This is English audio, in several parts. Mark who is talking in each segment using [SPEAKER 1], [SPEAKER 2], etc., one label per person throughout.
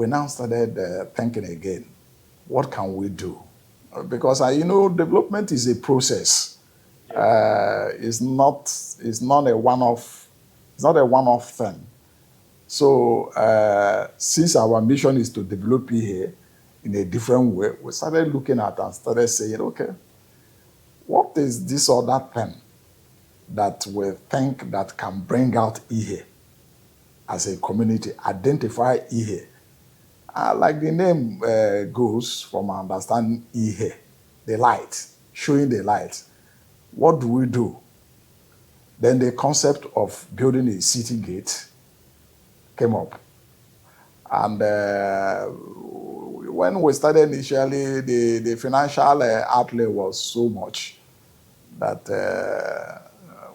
[SPEAKER 1] we now started thinking again, what can we do? Because development is a process. It's not a one-off. It's not a one-off thing. So since our mission is to develop here in a different way, we started looking at and started saying, okay, what is this or that thing that we think that can bring out Ihe as a community, identify Ihe? Like the name goes from understanding Ihe, the light, showing the light. What do we do? Then the concept of building a city gate came up. And when we started initially, the financial outlay was so much that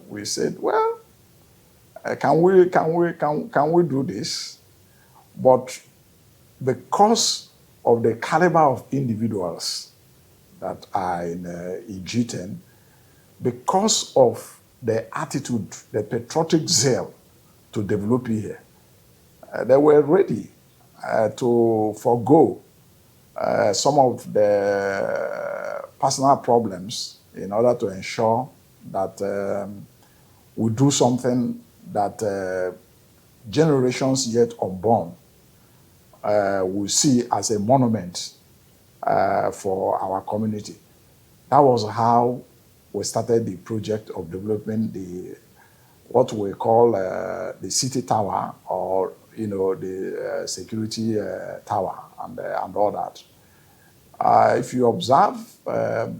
[SPEAKER 1] we said, well, can we do this? But because of the caliber of individuals that are in G10, because of the attitude, the patriotic zeal to develop here, they were ready to forego some of the personal problems in order to ensure that we do something that generations yet unborn will see as a monument for our community. That was how we started the project of developing what we call the city tower, or the security tower and all that. If you observe, that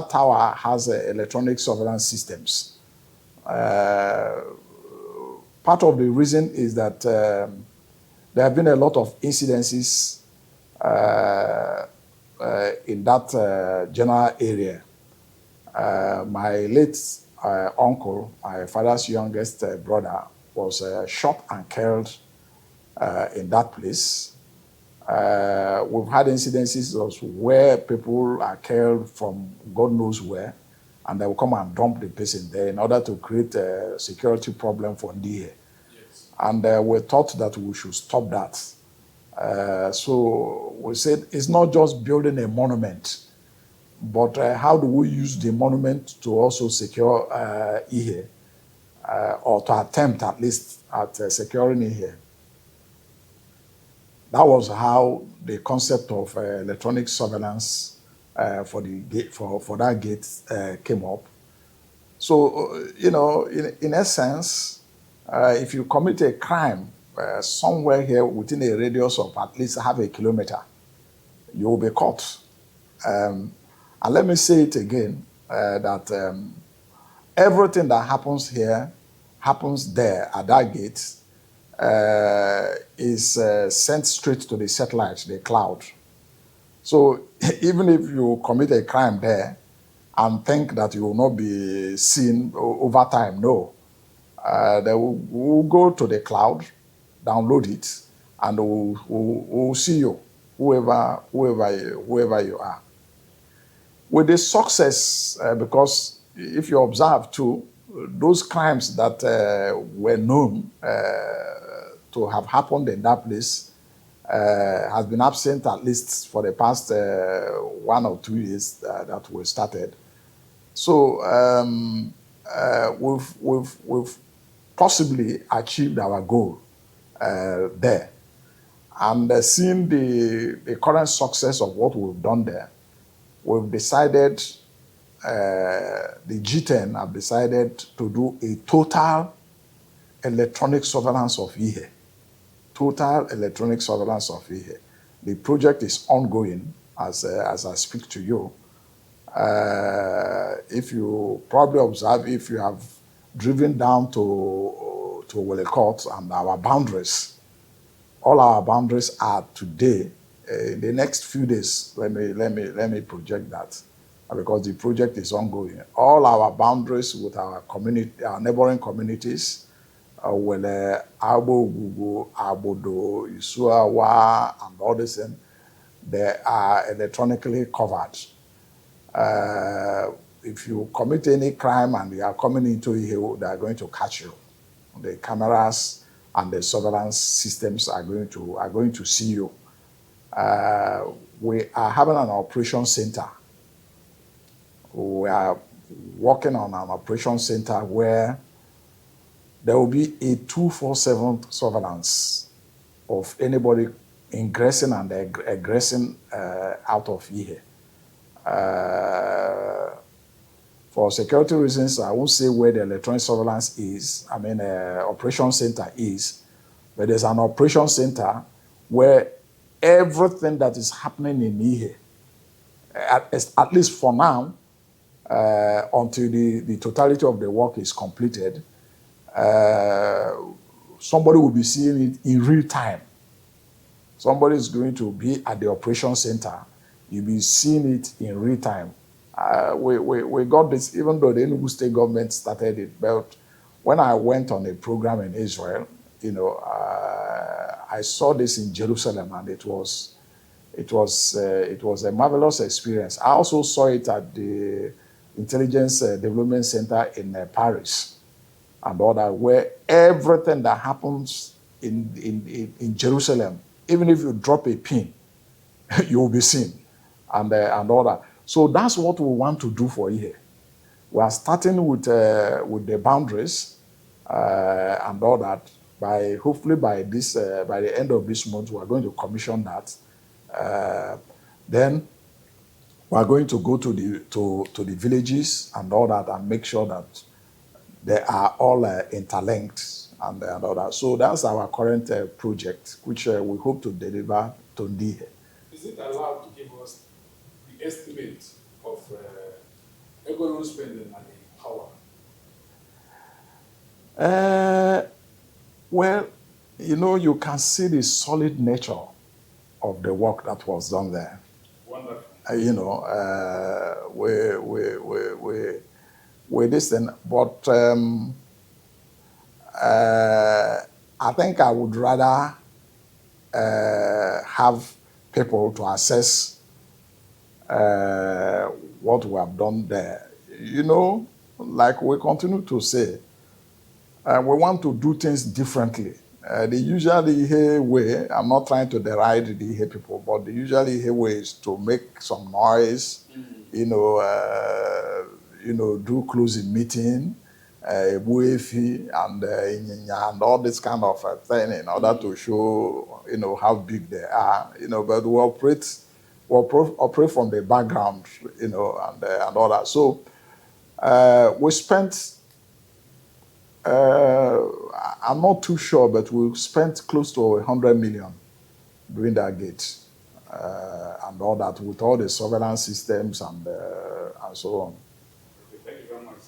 [SPEAKER 1] tower has electronic surveillance systems. Part of the reason is that there have been a lot of incidences in that general area. My late uncle, my father's youngest brother, was shot and killed in that place. We've had incidences of where people are killed from God knows where, and they will come and dump the person there in order to create a security problem for Ndihe. Yes. And we thought that we should stop that. So we said it's not just building a monument, but how do we use the monument to also secure Ihe, or to attempt at least at securing Ihe? That was how the concept of electronic surveillance for the gate, for that gate came up. So in essence, if you commit a crime somewhere here within a radius of at least half a kilometer, you will be caught. And let me say it again, that everything that happens here happens there at that gate, is sent straight to the satellite, the cloud. So even if you commit a crime there and think that you will not be seen over time, no. They will go to the cloud, download it, and we'll see you, whoever you are. With the success, because if you observe too, those crimes that were known to have happened in that place has been absent at least for the past 1 or 2 years that we started. So we've possibly achieved our goal there. And seeing the current success of what we've done there, we've decided, the G10 have decided to do a total electronic surveillance of Ihe. Total electronic surveillance of Ihe. The project is ongoing as I speak to you. If you probably observe, if you have driven down to Willicott and our boundaries, all our boundaries are today. In the next few days, let me project that, because the project is ongoing. All our boundaries with our community, our neighboring communities, Wele, Abo, Gugu, Abodo, Isuawa, and all this, they are electronically covered. If you commit any crime and you are coming into here, they are going to catch you. The cameras and the surveillance systems are going to see you. We are having an operation center. We are working on an operation center where there will be a 24/7 surveillance of anybody ingressing and egressing out of here. For security reasons, I won't say where the electronic surveillance is, operation center is, but there's an operation center where everything that is happening in here, at least for now, until the totality of the work is completed, somebody will be seeing it in real time. Somebody is going to be at the operation center. You'll be seeing it in real time. We got this, even though the Enugu state government started it, but when I went on a program in Israel, I saw this in Jerusalem, and it was a marvelous experience. I also saw it at the Intelligence Development Center in Paris, and all that, where everything that happens in Jerusalem, even if you drop a pin, you will be seen, and all that. So that's what we want to do for here. We are starting with the boundaries and all that. Hopefully by the end of this month, we are going to commission that. Then we are going to go to the villages and all that, and make sure that they are all interlinked and all that. So that's our current project, which we hope to deliver to Ndihe.
[SPEAKER 2] Is it allowed to give us the estimate of economic spending and the power?
[SPEAKER 1] Well, you can see the solid nature of the work that was done there.
[SPEAKER 2] Wonderful.
[SPEAKER 1] We this thing, but I think I would rather have people to assess what we have done there. Like we continue to say, we want to do things differently. The usually here way, I'm not trying to deride the here people, but the usually here way is to make some noise, do closing meeting, and all this kind of thing in order to show, how big they are, but we operate from the background, and all that. So we spent, I'm not too sure, but we spent close to 100 million doing that gate and all that, with all the surveillance systems and so on.
[SPEAKER 2] Thank you very much.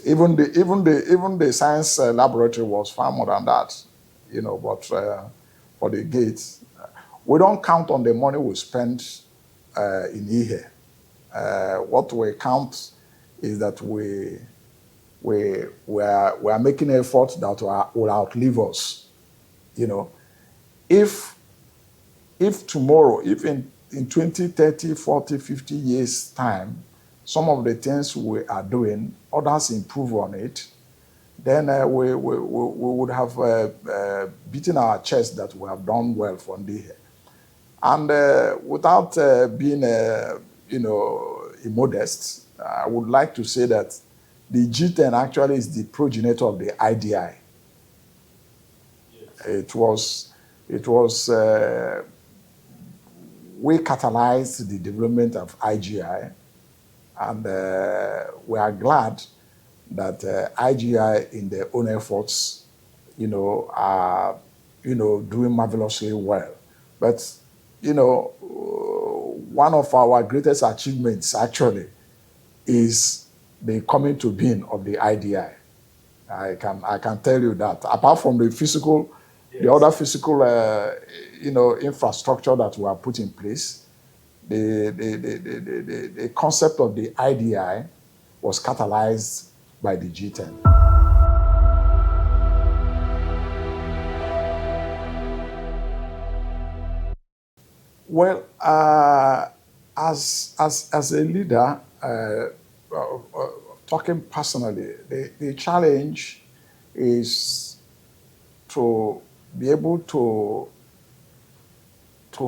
[SPEAKER 1] Even the science laboratory was far more than that, but for the gates, we don't count on the money we spend in here. What we count is that we are making efforts that will outlive us. If tomorrow, if in 20, 30, 40, 50 years' time, some of the things we are doing, others improve on it, then we would have beaten our chest that we have done well for Ndihe. And without being, immodest, I would like to say that the G10 actually is the progenitor of the IDI.
[SPEAKER 2] Yes.
[SPEAKER 1] It was we catalyzed the development of IGI, and we are glad that IGI in their own efforts, are, doing marvelously well. But, one of our greatest achievements actually is the coming to being of the IDI. I can tell you that. Apart from the physical, yes, the other physical, infrastructure that we have put in place, the concept of the IDI was catalyzed by the G10. Well, as a leader, talking personally, the challenge is to be able to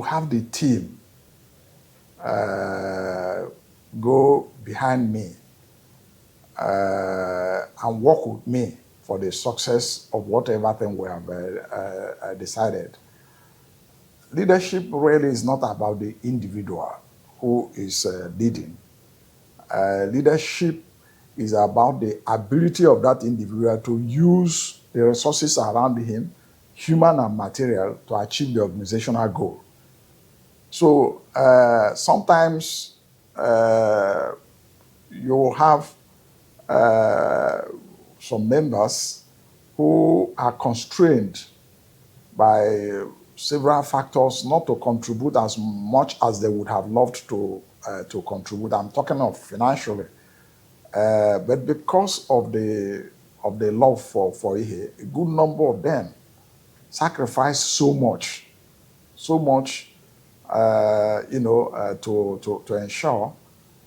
[SPEAKER 1] have the team go behind me and work with me for the success of whatever thing we have decided. Leadership really is not about the individual who is leading. Leadership is about the ability of that individual to use the resources around him, human and material, to achieve the organizational goal. So sometimes you will have some members who are constrained by several factors not to contribute as much as they would have loved to contribute. I'm talking of financially, but because of the love for Ihe, a good number of them sacrifice so much, to ensure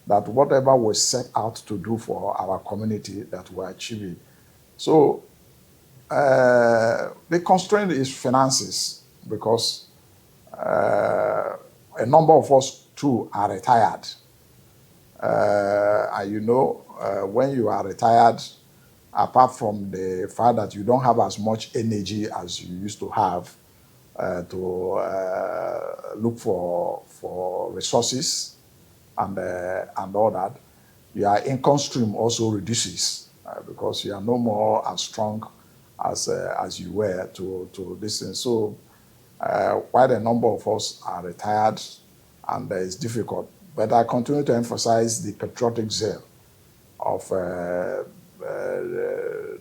[SPEAKER 1] that whatever we set out to do for our community, that we achieve it. So the constraint is finances, because a number of us too are retired. And when you are retired, apart from the fact that you don't have as much energy as you used to have to look for resources and all that, your income stream also reduces because you are no more as strong as you were to listen. So quite a number of us are retired, and it's difficult. But I continue to emphasize the patriotic zeal of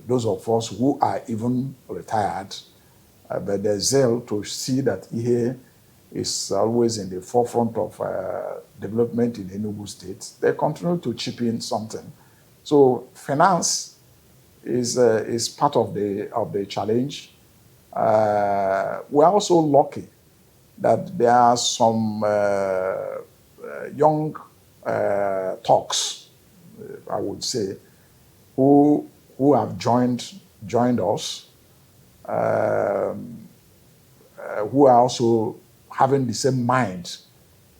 [SPEAKER 1] those of us who are even retired, but the zeal to see that Ihe is always in the forefront of development in Enugu State. They continue to chip in something. So finance is part of the challenge. We're also lucky that there are some young talks, I would say, who have joined us, who are also having the same mind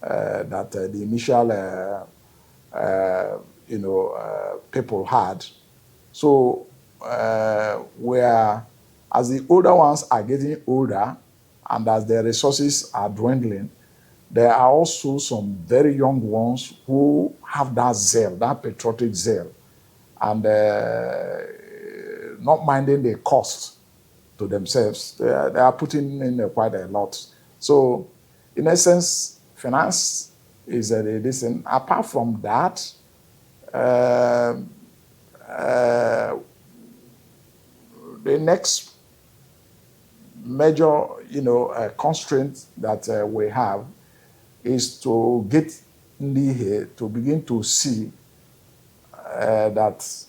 [SPEAKER 1] that the initial people had. So as the older ones are getting older, and as their resources are dwindling, there are also some very young ones who have that zeal, that patriotic zeal, and not minding the cost to themselves. They are putting in quite a lot. So, in essence, finance is a listen. Apart from that, the next major, constraint that we have is to get Nihe to begin to see that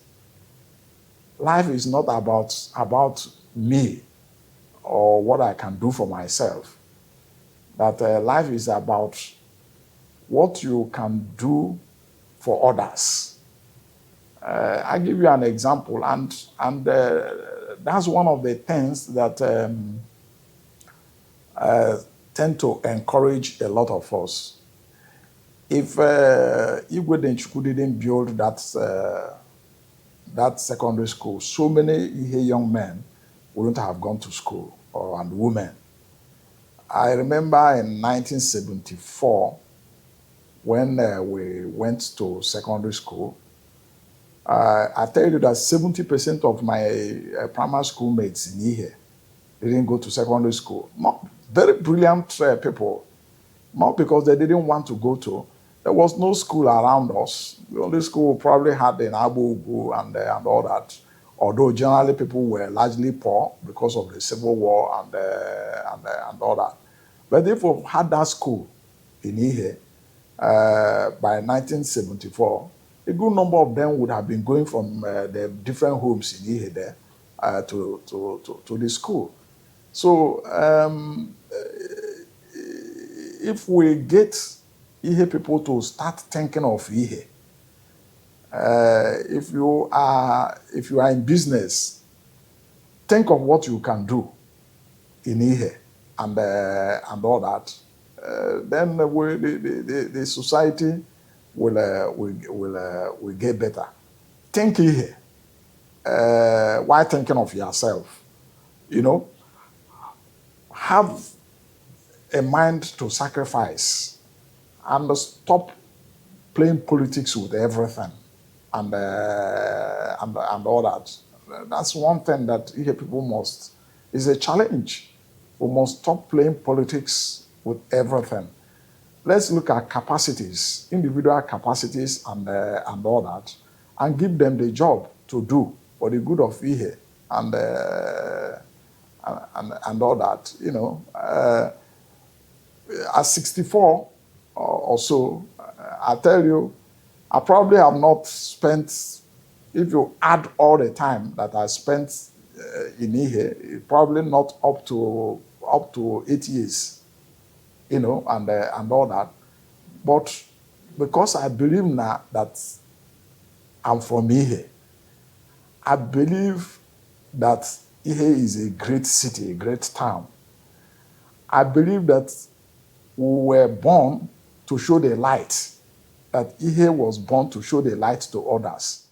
[SPEAKER 1] life is not about me or what I can do for myself. That life is about what you can do for others. I'll give you an example, and that's one of the things that tend to encourage a lot of us. If Igwe Denchukwu didn't build that secondary school, so many Ihe young men wouldn't have gone to school, and women. I remember in 1974, when we went to secondary school, I tell you that 70% of my primary school mates in Ihe didn't go to secondary school. Not very brilliant people, not because they didn't want to go to. There was no school around us. The only school we probably had in Abu Ubu and all that. Although generally people were largely poor because of the Civil War and all that. But if we had that school in Ihe by 1974, a good number of them would have been going from the different homes in Ihe there to the school. So if we get Ihe people to start thinking of Ihe, if you are in business, think of what you can do. in Ihe and all that, then the society will get better. Think Ihe. Why thinking of yourself? You know, have a mind to sacrifice and stop playing politics with everything and all that. That's one thing that here people must, is a challenge. We must stop playing politics with everything. Let's look at capacities, individual capacities and all that, and give them the job to do for the good of Ihe and all that. You know, at 64 or so, I tell you, I probably have not spent, if you add all the time that I spent in Ihe, probably not up to 8 years, you know, and all that. But because I believe now that I'm from Ihe, I believe that Ihe is a great city, a great town. I believe that we were born to show the light, that Ihe was born to show the light to others.